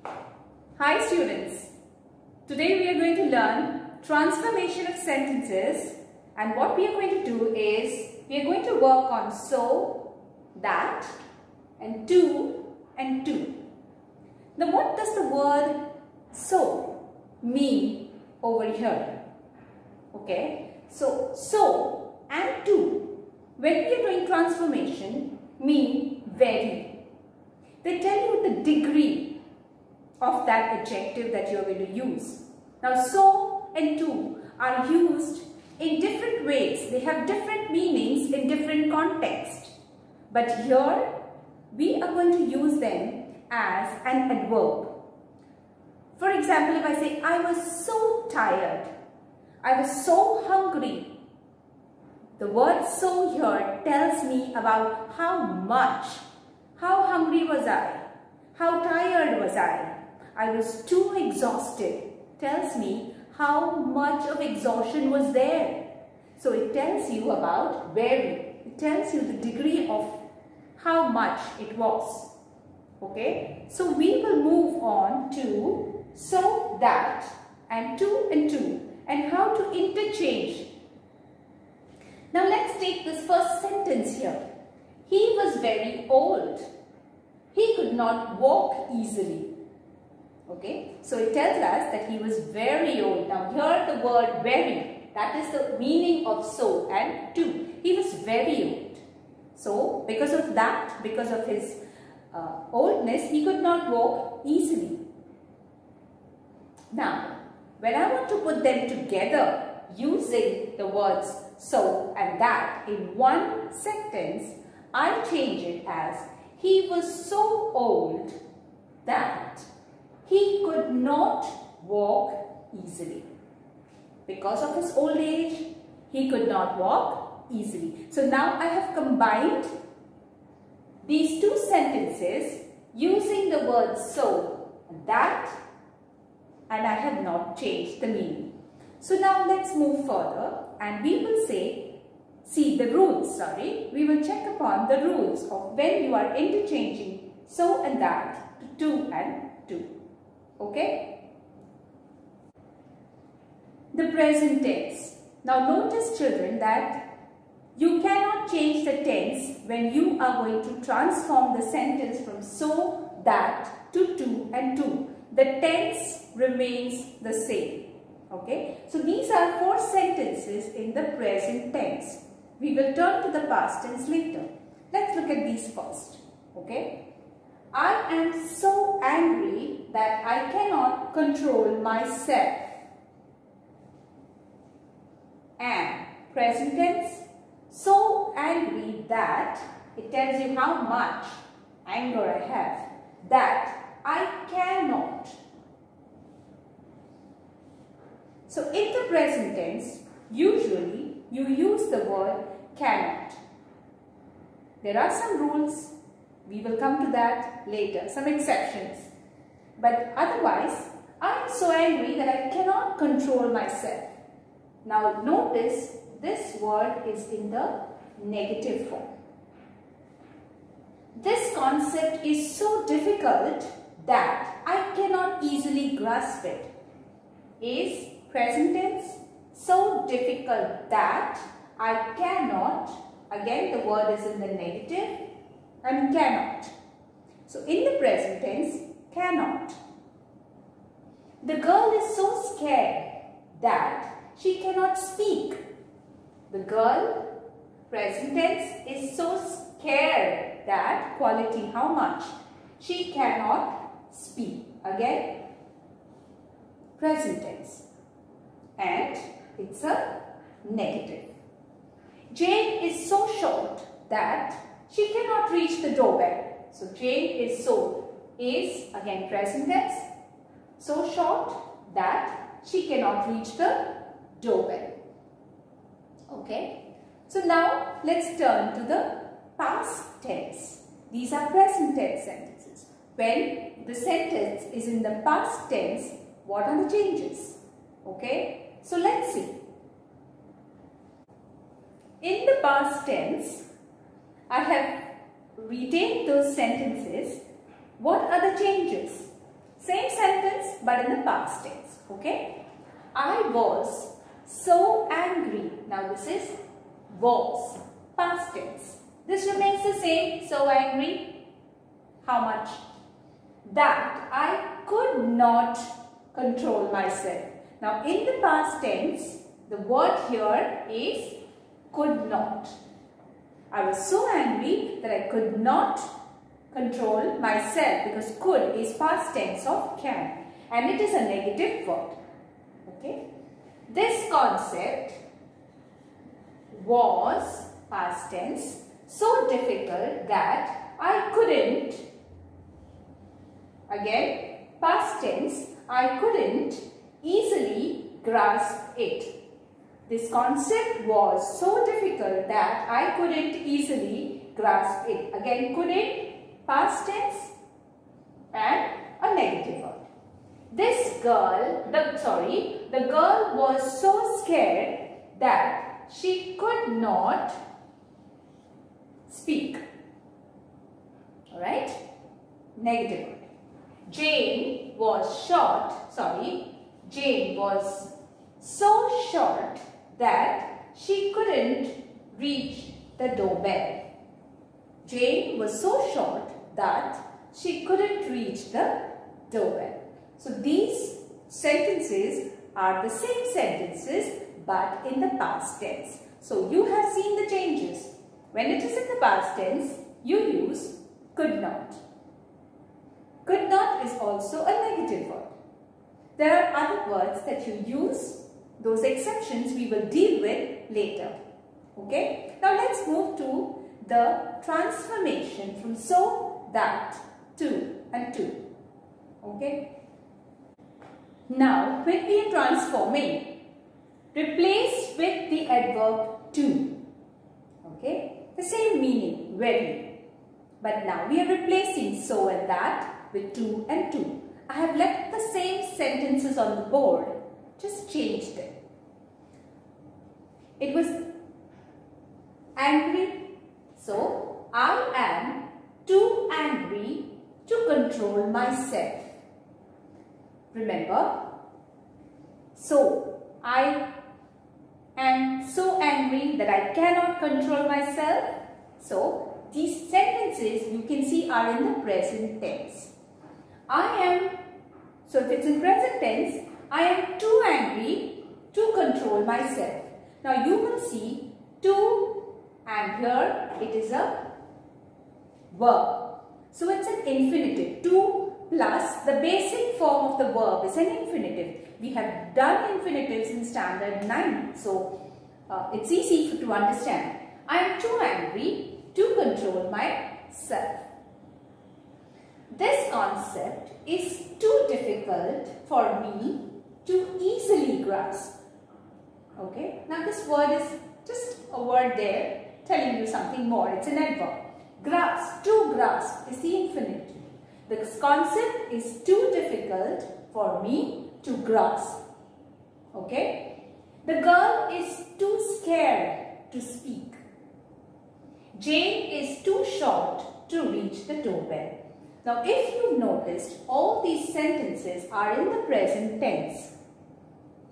Hi students, today we are going to learn transformation of sentences, and what we are going to do is we are going to work on so, that and to and to. Now what does the word so mean over here? Okay, so and to, when we are doing transformation, mean vary. They tell you the degree of that adjective that you are going to use. Now so and to are used in different ways. They have different meanings in different contexts. But here we are going to use them as an adverb. For example, if I say I was so tired, I was so hungry. The word so here tells me about how much, how hungry was I, how tired was I was too exhausted, tells me how much of exhaustion was there. So it tells you about vary. It tells you the degree of how much it was. Okay, so we will move on to so that and to and how to interchange. Now let's take this first sentence here. He was very old. He could not walk easily. Okay, so it tells us that he was very old. Now here the word very, that is the meaning of so and to. He was very old. So because of that, because of his oldness, he could not walk easily. Now, when I want to put them together using the words so and that in one sentence, I change it as he was so old that he could not walk easily. Because of his old age, he could not walk easily. So now I have combined these two sentences using the word so and that, and I have not changed the meaning. So now let's move further and we will we will check upon the rules of when you are interchanging so and that to and to. Okay? The present tense. Now notice children that you cannot change the tense when you are going to transform the sentence from so, that to and to. The tense remains the same. Okay? So these are 4 sentences in the present tense. We will turn to the past tense later. Let's look at these first. Okay? I am so angry that I cannot control myself. Am, present tense, so angry that, it tells you how much anger I have, that I cannot. So in the present tense, usually you use the word cannot. There are some rules. We will come to that later, some exceptions. But otherwise, I am so angry that I cannot control myself. Now notice this word is in the negative form. This concept is so difficult that I cannot easily grasp it. Is present tense, so difficult that I cannot, again the word is in the negative, and cannot. So in the present tense, cannot. The girl is so scared that she cannot speak. The girl, present tense, is so scared that, quality how much, she cannot speak. Again, present tense. And it's a negative. Jane is so short that she cannot reach the doorbell. So Jane is again present tense, so short that she cannot reach the doorbell. Okay. So now let's turn to the past tense. These are present tense sentences. When the sentence is in the past tense, what are the changes? Okay. So let's see. In the past tense, I have retained those sentences. What are the changes? Same sentence but in the past tense. Okay. I was so angry. Now this is was, past tense. This remains the same, so angry. How much? That I could not control myself. Now in the past tense, the word here is could not. I was so angry that I could not control myself, because could is past tense of can and it is a negative word. Okay. This concept was, past tense, so difficult that I couldn't, again past tense, I couldn't easily grasp it. This concept was so difficult that I couldn't easily grasp it. Again couldn't, past tense and a negative word. This girl, the girl was so scared that she could not speak. Alright? Negative word. Jane was so short that she couldn't reach the doorbell. Jane was so short that she couldn't reach the doorbell. So these sentences are the same sentences but in the past tense. So you have seen the changes. When it is in the past tense, you use could not. Could not is also a negative word. There are other words that you use. Those exceptions we will deal with later. Okay. Now let's move to the transformation from so, that, to and to. Okay. Now when we are transforming, replace with the adverb to. Okay. The same meaning, very. But now we are replacing so and that with to and to. I have left the same sentences on the board, just changed them. It was angry, so I am too angry to control myself. Remember, so I am so angry that I cannot control myself. So these sentences you can see are in the present tense. So if it's in present tense, I am too angry to control myself. Now you will see to, and here it is a verb. So it's an infinitive. To plus the basic form of the verb is an infinitive. We have done infinitives in standard 9. So it's easy to understand. I am too angry to control myself. This concept is too difficult for me to easily grasp. Okay. Now this word is just a word there telling you something more. It's an adverb. Grasp, to grasp is the infinitive. This concept is too difficult for me to grasp. Okay. The girl is too scared to speak. Jane is too short to reach the doorbell. Now if you've noticed, all these sentences are in the present tense.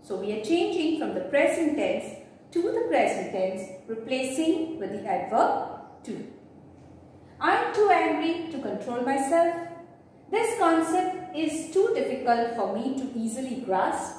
So we are changing from the present tense to the present tense, replacing with the adverb to. I am too angry to control myself. This concept is too difficult for me to easily grasp.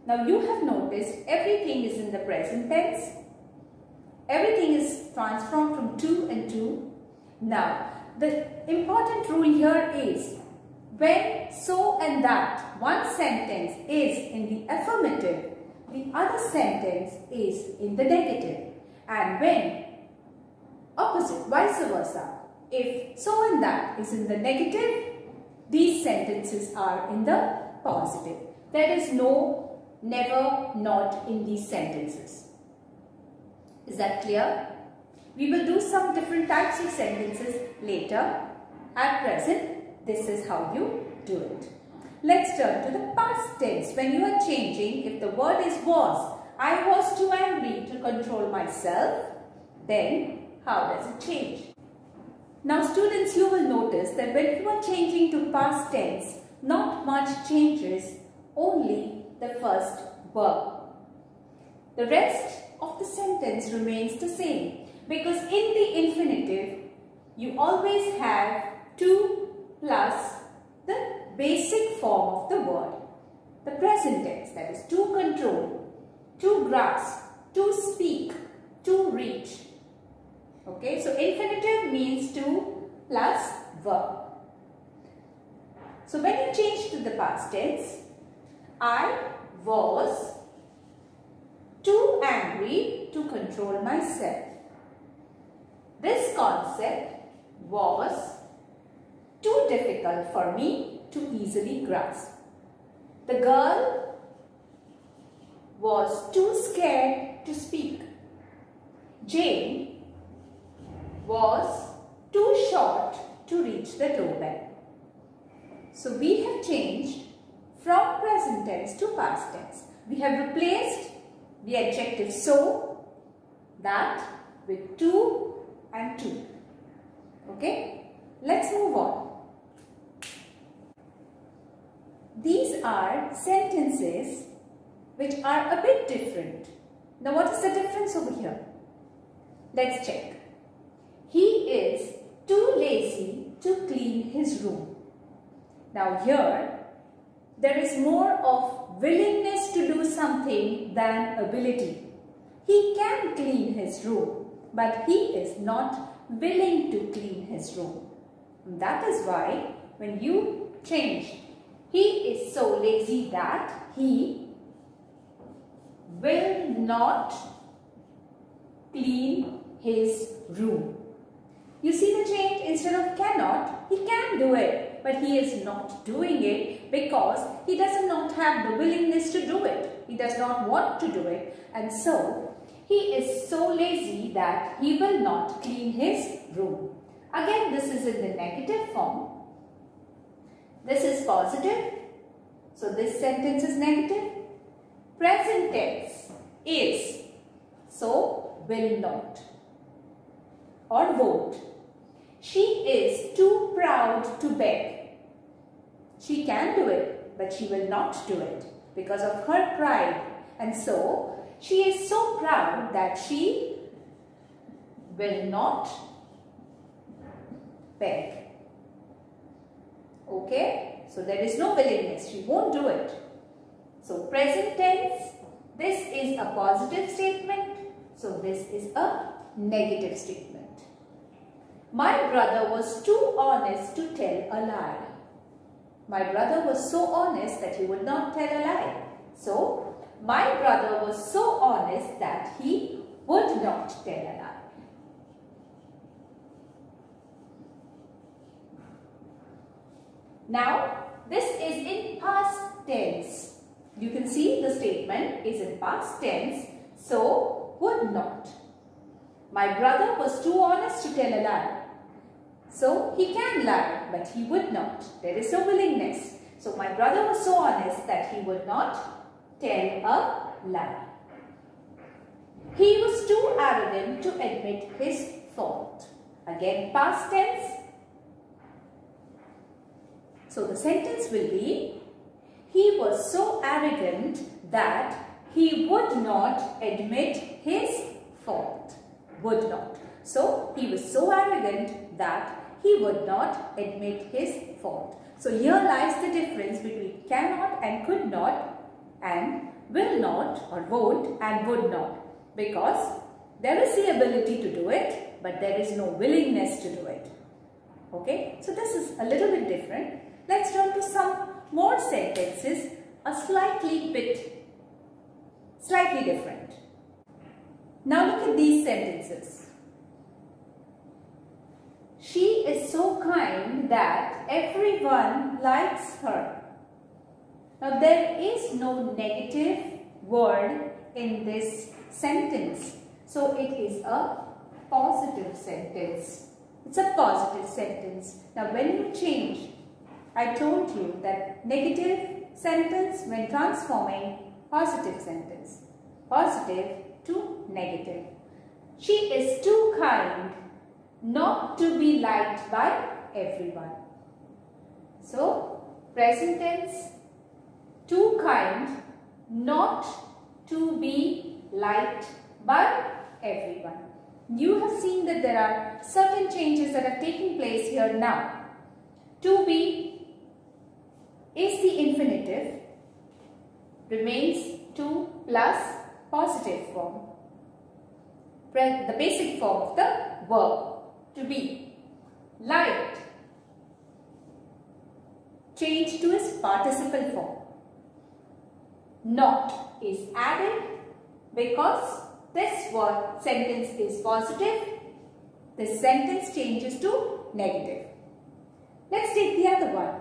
Now you have noticed everything is in the present tense. Everything is transformed from to and to. Now the important rule here is when so and that one sentence is in the affirmative, the other sentence is in the negative. And when opposite, vice versa, if so and that is in the negative, these sentences are in the positive. There is no, never, not in these sentences. Is that clear? We will do some different types of sentences later. At present, this is how you do it. Let's turn to the past tense. When you are changing, if the word is was, I was too angry to control myself, then how does it change? Now students, you will notice that when you are changing to past tense, not much changes, only the first verb. The rest of the sentence remains the same because in the infinitive, you always have to plus the basic form of the word. The present tense, that is to control, to grasp, to speak, to reach. Okay, so infinitive means to plus verb. So when you change to the past tense, I was too angry to control myself. This concept was too difficult for me to easily grasp. The girl was too scared to speak. Jane was too short to reach the doorbell. So we have changed from present tense to past tense. We have replaced the adjective so, that with to and to. Okay, let's move on. These are sentences which are a bit different. Now what is the difference over here? Let's check. He is too lazy to clean his room. Now here, there is more of willingness to do something than ability. He can clean his room, but he is not willing to clean his room. And that is why when you change, he is so lazy that he will not clean his room. You see the change? Instead of cannot, he can do it, but he is not doing it because he does not have the willingness to do it. He does not want to do it, and so he is so lazy that he will not clean his room. Again, this is in the negative form. This is positive. So this sentence is negative. Present tense is, so will not or won't. She is too proud to beg. She can do it, but she will not do it because of her pride. And so, she is so proud that she will not beg. Okay? So, there is no willingness. She won't do it. So, present tense, this is a positive statement. So, this is a negative statement. My brother was too honest to tell a lie. My brother was so honest that he would not tell a lie. So, my brother was so honest that he would not tell a lie. Now, this is in past tense. You can see the statement is in past tense. So, would not. My brother was too honest to tell a lie. So, he can lie, but he would not. There is no willingness. So, my brother was so honest that he would not tell a lie. He was too arrogant to admit his fault. Again, past tense. So, the sentence will be, he was so arrogant that he would not admit his fault. Would not. So, he was so arrogant that he would not admit his fault. So, here lies the difference between cannot and could not, and will not or won't and would not, because there is the ability to do it, but there is no willingness to do it. Okay, so this is a little bit different. Let's turn to some more sentences, a slightly different. Now look at these sentences. She is so kind that everyone likes her. Now there is no negative word in this sentence. So it is a positive sentence. It's a positive sentence. Now when you change, I told you that negative sentence when transforming positive sentence. Positive to negative. She is too kind not to be liked by everyone. So, Present tense. Too kind, not to be liked by everyone. You have seen that there are certain changes that have taken place here now. To be is the infinitive, remains to plus positive form. The basic form of the verb, to be. Liked, changed to its participle form. Not is added because this word sentence is positive. This sentence changes to negative. Let's take the other one.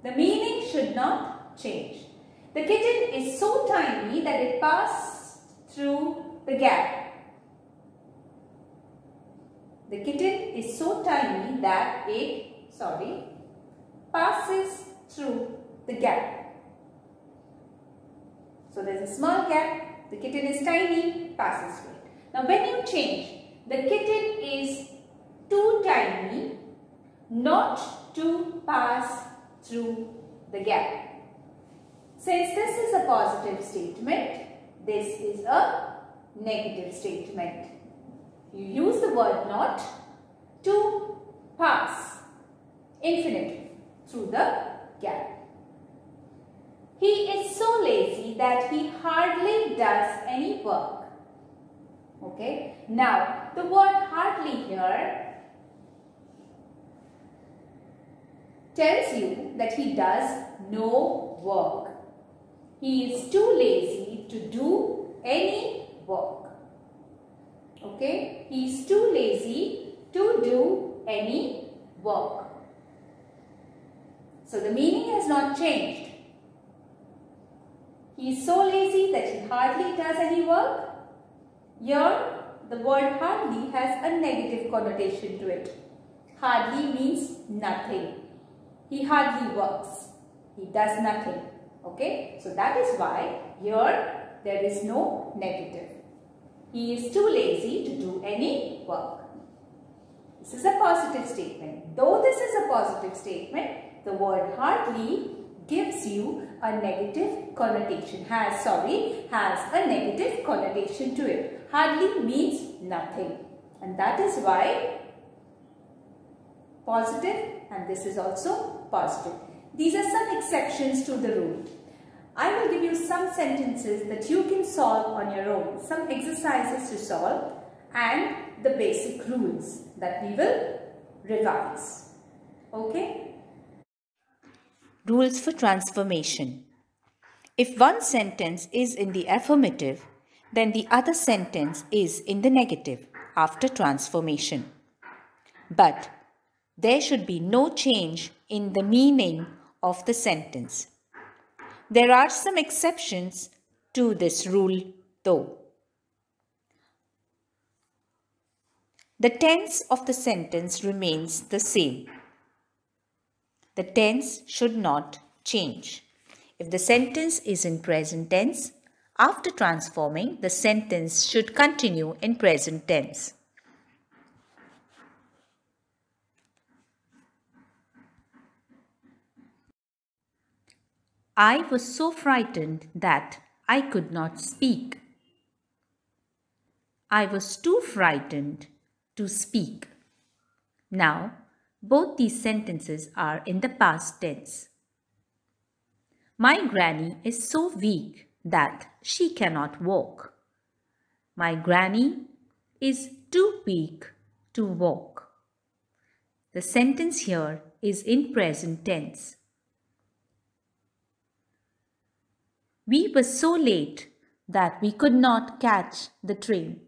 The meaning should not change. The kitten is so tiny that it passed through the gap. The kitten is so tiny that it, passes through the gap. So there's a small gap, the kitten is tiny, passes through it. Now when you change, the kitten is too tiny not to pass through the gap. Since this is a positive statement, this is a negative statement. You use the word not to pass, infinitive, through the gap. He is so lazy that he hardly does any work. Okay. Now, the word hardly here tells you that he does no work. He is too lazy to do any work. Okay. He is too lazy to do any work. So, the meaning has not changed. He is so lazy that he hardly does any work. Here, the word hardly has a negative connotation to it. Hardly means nothing. He hardly works. He does nothing. Okay. So, that is why here there is no negative. He is too lazy to do any work. This is a positive statement. Though this is a positive statement, the word hardly gives you a negative connotation, has a negative connotation to it. Hardly means nothing, and that is why positive, and this is also positive. These are some exceptions to the rule. I will give you some sentences that you can solve on your own, some exercises to solve, and the basic rules that we will revise. Okay? Rules for transformation. If one sentence is in the affirmative, then the other sentence is in the negative after transformation. But there should be no change in the meaning of the sentence. There are some exceptions to this rule though. The tense of the sentence remains the same. The tense should not change. If the sentence is in present tense, after transforming, the sentence should continue in present tense. I was so frightened that I could not speak. I was too frightened to speak. Now, both these sentences are in the past tense. My granny is so weak that she cannot walk. My granny is too weak to walk. The sentence here is in present tense. We were so late that we could not catch the train.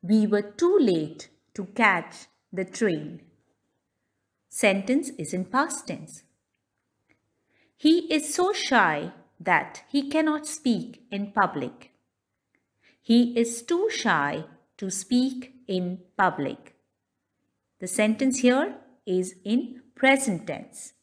We were too late to catch the train. Sentence is in past tense. He is so shy that he cannot speak in public. He is too shy to speak in public. The sentence here is in present tense.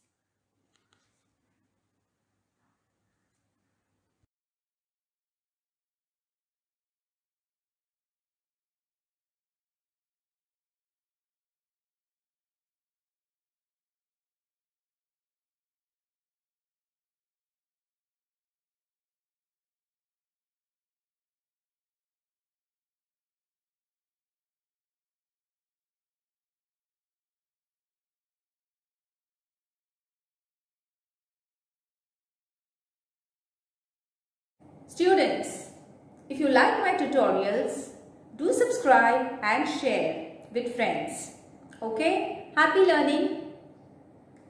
Students, if you like my tutorials, do subscribe and share with friends. Okay? Happy learning.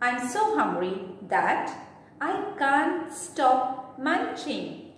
I'm so hungry that I can't stop munching.